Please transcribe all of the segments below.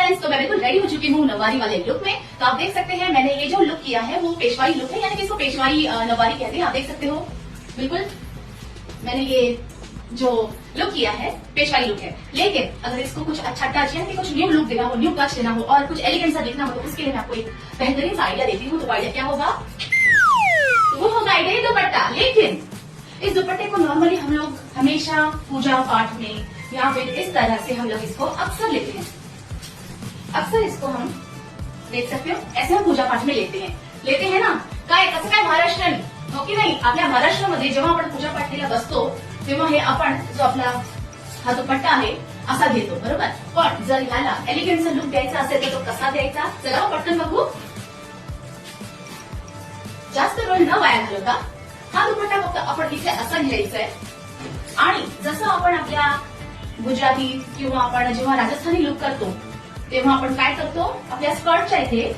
Friends, तो मैं बिल्कुल रेडी हो चुकी हूँ नवारी वाले लुक में। तो आप देख सकते हैं मैंने ये जो लुक किया है वो पेशवाई लुक है, यानी कि इसको पेशवाई नवारी कहते हैं। आप देख सकते हो बिल्कुल मैंने ये जो लुक किया है पेशवाई लुक है। लेकिन अगर इसको कुछ अच्छा टच यानी कि कुछ न्यू लुक देना हो, न्यू टच देना हो और कुछ एलिगेंट सा दिखना हो, तो उसके लिए मैं आपको एक बेहतरीन सा आइडिया देती हूँ। तो आइडिया क्या होगा? वो होगा आइडिया ये दुपट्टा। लेकिन इस दुपट्टे को नॉर्मली हम लोग हमेशा पूजा पाठ में या फिर इस तरह से हम लोग इसको अक्सर लेते हैं। अक्सर इसको हम देख सकते हो ऐसे हम पूजा पाठ में लेते हैं ना। काय कसं काय महाराष्ट्राने हो की नाही, आपल्या महाराष्ट्रामध्ये जेव्हा आपण पूजा पाठीला बसतो तेव्हा हे आपण जो आपला हा दुपट्टा आहे असा घेतो, बरोबर. पण जर ह्याला एलिगंटचा लुक द्यायचा असेल तर तो कसा द्यायचा, चला पटकन बघू. जास्त वेळ न वाया घालवता हा दुपट्टा फक्त आपण इथे असा घ्यायचा आहे आणि जसं आपण आपल्या गुजराती किंवा आपण जेव्हा राजस्थानी लुक करतो तेव्हा आपण काय करतो, आपल्या स्कर्टच्या इथे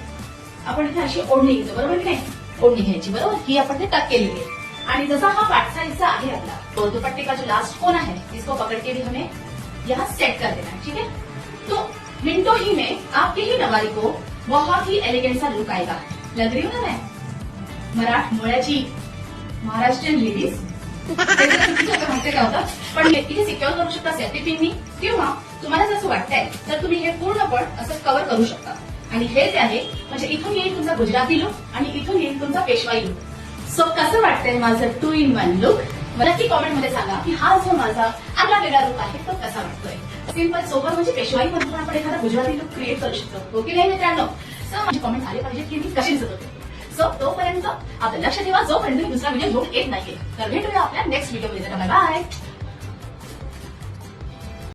आपण इथे अशी ओढणी घेतो, बरोबर की नाही. ओढणी घ्यायची, बरोबर. ही आपण ते टक केलेली आहे आणि जसा हा पाटसा हिस्सा आहे आपला, तो दुपट्टे का जो लास्ट कोन है इसको पकड़ के भी हमें यहाँ सेट कर देना है, ठीक है. तो मिनटों ही में आपकी ही नवारी को बहुत ही एलिगेंट सा लुक आएगा. लग रही हूँ ना मैं मराठमोळ्याची महाराष्ट्रीयन लेडीज. माहिती काय होतं, पण इथे सिक्युअर करू शकता सेफ्टी पिननी किंवा तुम्हाला जसं वाटतंय तर तुम्ही हे पूर्णपण असं कव्हर करू शकता. आणि हे जे आहे म्हणजे इथून येईल तुमचा गुजराती लुक आणि इथून येईल तुमचा पेशवाई लुक. सो कसं वाटतंय माझं 2 in 1 लुक? मला नक्की कॉमेंटमध्ये सांगा की हा जो माझा आपला वेगळा लुक आहे तो कसा वाटतोय. सिंपल सोबर म्हणजे पेशवाई मधून आपण एखादा गुजराती लुक क्रिएट करू शकतो, हो की नाही मित्रांनो. सो माझे कॉमेंट आले पाहिजे की मी कशी दिसत होते. सो तोपर्यंत आपलं लक्ष ठेवा, जोपर्यंत दुसरा व्हिडिओ घेऊन येत नाहीये. तर भेटूया आपल्या नेक्स्ट व्हिडिओमध्ये. Bye bye.